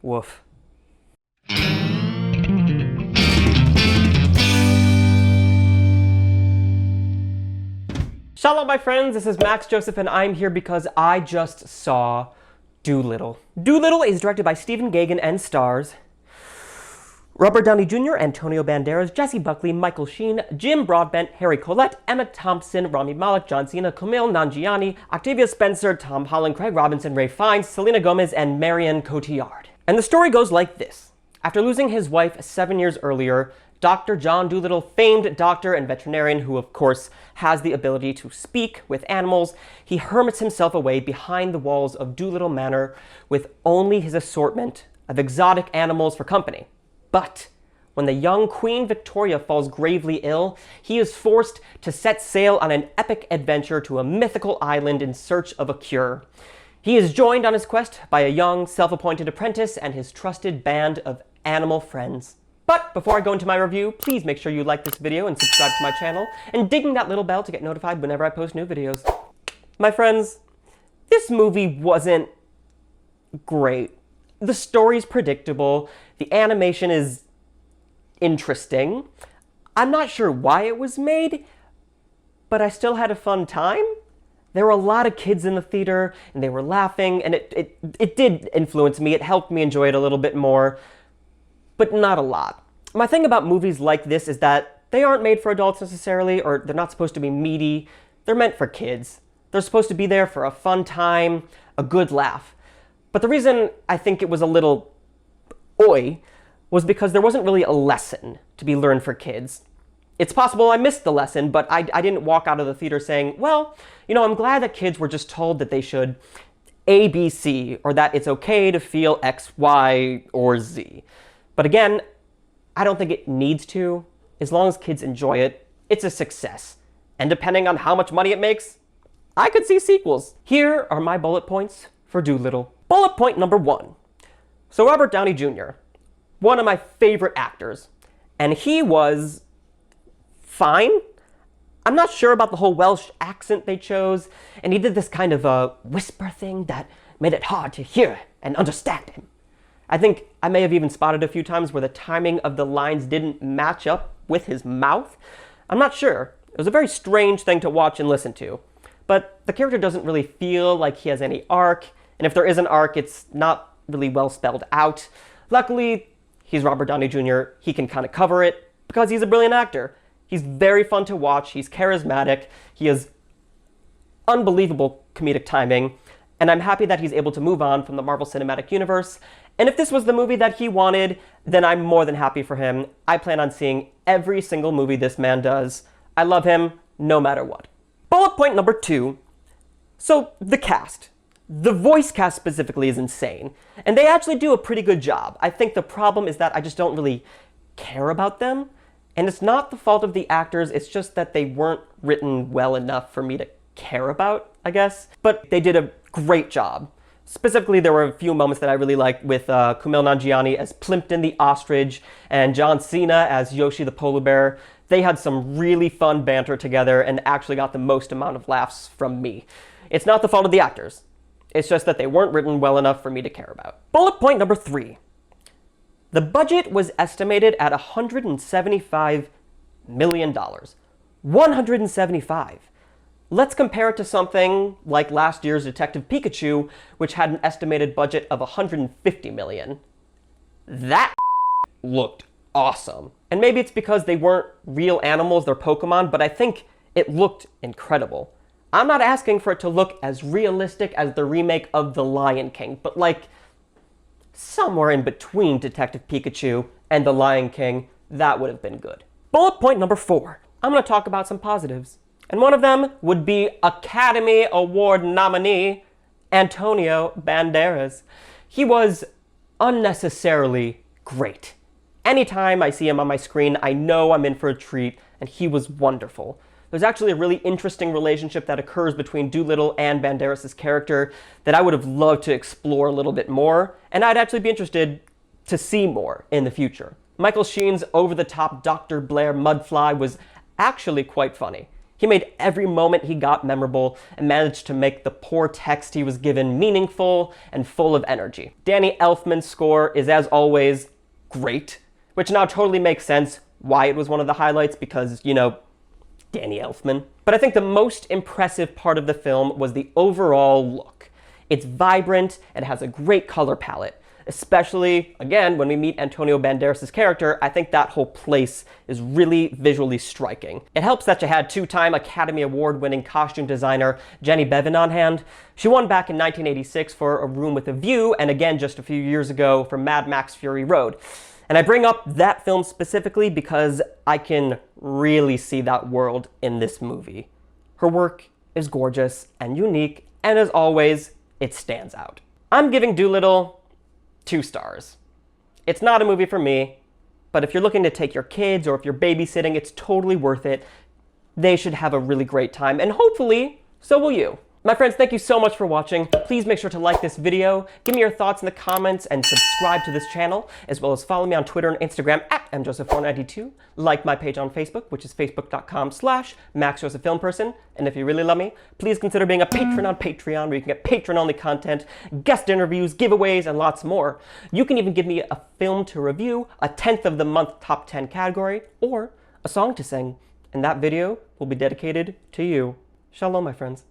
Woof. Shalom, my friends. This is Max Joseph, and I'm here because I just saw Dolittle. Dolittle is directed by Stephen Gaghan and stars Robert Downey Jr., Antonio Banderas, Jessie, Buckley, Michael Sheen, Jim Broadbent, Harry Collett, Emma Thompson, Rami, Malek, John Cena, Kumail, Nanjiani, Octavia Spencer, Tom Holland, Craig Robinson, Ray Fiennes, Selena Gomez, and Marion Cotillard. And the story goes like this. After losing his wife 7 years earlier, Dr. John Dolittle, famed doctor and veterinarian who, of course, has the ability to speak with animals, he hermits himself away behind the walls of Dolittle Manor with only his assortment of exotic animals for company. But when the young Queen Victoria falls gravely ill, he is forced to set sail on an epic adventure to a mythical island in search of a cure. He is joined on his quest by a young, self-appointed apprentice and his trusted band of animal friends. But before I go into my review, please make sure you like this video and subscribe to my channel, and ding that little bell to get notified whenever I post new videos. My friends, this movie wasn't great. The story's predictable, the animation is interesting. I'm not sure why it was made, but I still had a fun time. There were a lot of kids in the theater, and they were laughing, and it did influence me. It helped me enjoy it a little bit more, but not a lot. My thing about movies like this is that they aren't made for adults necessarily, or they're not supposed to be meaty. They're meant for kids. They're supposed to be there for a fun time, a good laugh. But the reason I think it was a little oi was because there wasn't really a lesson to be learned for kids. It's possible I missed the lesson, but I didn't walk out of the theater saying, well, you know, I'm glad that kids were just told that they should A, B, C, or that it's okay to feel X, Y, or Z. But again, I don't think it needs to. As long as kids enjoy it, it's a success. And depending on how much money it makes, I could see sequels. Here are my bullet points for Dolittle. Bullet point number 1. So Robert Downey Jr., one of my favorite actors, and he was fine. I'm not sure about the whole Welsh accent they chose, and he did this kind of a whisper thing that made it hard to hear and understand him. I think I may have even spotted a few times where the timing of the lines didn't match up with his mouth. I'm not sure. It was a very strange thing to watch and listen to. But the character doesn't really feel like he has any arc, and if there is an arc, it's not really well spelled out. Luckily, he's Robert Downey Jr. He can kind of cover it because he's a brilliant actor. He's very fun to watch. He's charismatic. He has unbelievable comedic timing. And I'm happy that he's able to move on from the Marvel Cinematic Universe. And if this was the movie that he wanted, then I'm more than happy for him. I plan on seeing every single movie this man does. I love him no matter what. Bullet point number 2. So, the cast. The voice cast specifically is insane. And they actually do a pretty good job. I think the problem is that I just don't really care about them. And it's not the fault of the actors, it's just that they weren't written well enough for me to care about, I guess. But they did a great job. Specifically, there were a few moments that I really liked with Kumail Nanjiani as Plimpton the ostrich and John Cena as Yoshi the polar bear. They had some really fun banter together and actually got the most amount of laughs from me. It's not the fault of the actors. It's just that they weren't written well enough for me to care about. Bullet point number 3. The budget was estimated at $175 million. 175. Let's compare it to something like last year's Detective Pikachu, which had an estimated budget of $150 million. That looked awesome. And maybe it's because they weren't real animals, they're Pokemon, but I think it looked incredible. I'm not asking for it to look as realistic as the remake of The Lion King, but like somewhere in between Detective Pikachu and The Lion King, that would have been good. Bullet point number 4. I'm going to talk about some positives. And one of them would be Academy Award nominee Antonio Banderas. He was unnecessarily great. Anytime I see him on my screen, I know I'm in for a treat, and he was wonderful. There's actually a really interesting relationship that occurs between Dolittle and Banderas' character that I would have loved to explore a little bit more, and I'd actually be interested to see more in the future. Michael Sheen's over-the-top Dr. Blair mudfly was actually quite funny. He made every moment he got memorable and managed to make the poor text he was given meaningful and full of energy. Danny Elfman's score is, as always, great, which now totally makes sense why it was one of the highlights because, you know, Danny Elfman. But I think the most impressive part of the film was the overall look. It's vibrant and has a great color palette. Especially, again, when we meet Antonio Banderas' character, I think that whole place is really visually striking. It helps that you had two-time Academy Award-winning costume designer Jenny Bevan on hand. She won back in 1986 for A Room with a View, and again just a few years ago for Mad Max Fury Road. And I bring up that film specifically because I can really see that world in this movie. Her work is gorgeous and unique, and as always, it stands out. I'm giving Dolittle 2 stars. It's not a movie for me, but if you're looking to take your kids or if you're babysitting, it's totally worth it. They should have a really great time, and hopefully, so will you. My friends, thank you so much for watching. Please make sure to like this video, give me your thoughts in the comments, and subscribe to this channel, as well as follow me on Twitter and Instagram at mjoseph492. Like my page on Facebook, which is facebook.com/MaxJosephFilmPerson. And if you really love me, please consider being a patron on Patreon, where you can get patron-only content, guest interviews, giveaways, and lots more. You can even give me a film to review, a 10th of the month top 10 category, or a song to sing. And that video will be dedicated to you. Shalom, my friends.